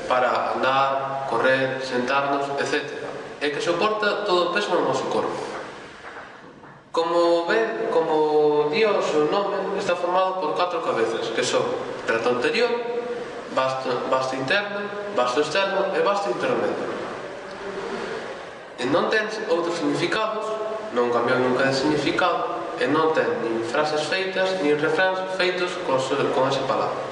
para andar, correr, sentarnos, etc. E que soporta todo o peso no noso corpo. Como di o seu nome, está formado por 4 cabezas, que son trato anterior, vasto interno, vasto externo e vasto intermedio. E non ten outros significados, non cambiou nunca de significado, e non ten nin frases feitas, nin refráns feitos con esa palabra.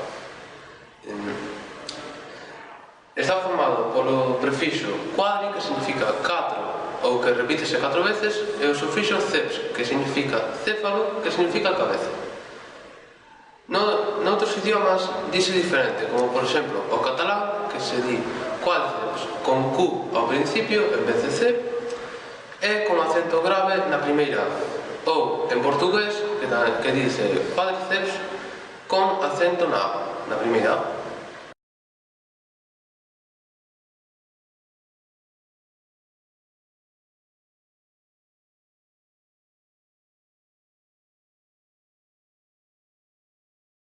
Está formado polo prefixo quadri, que significa 4 ou que repítese 4 veces, e o sufixo ceps, que significa céfalo, que significa cabeza. Noutros idiomas dice diferente, como por exemplo o catalán, que se di quádriceps con Q ao principio en vez de C, e con acento grave na primeira A. Ou en portugués, que dice quádriceps con acento na A, na primeira A.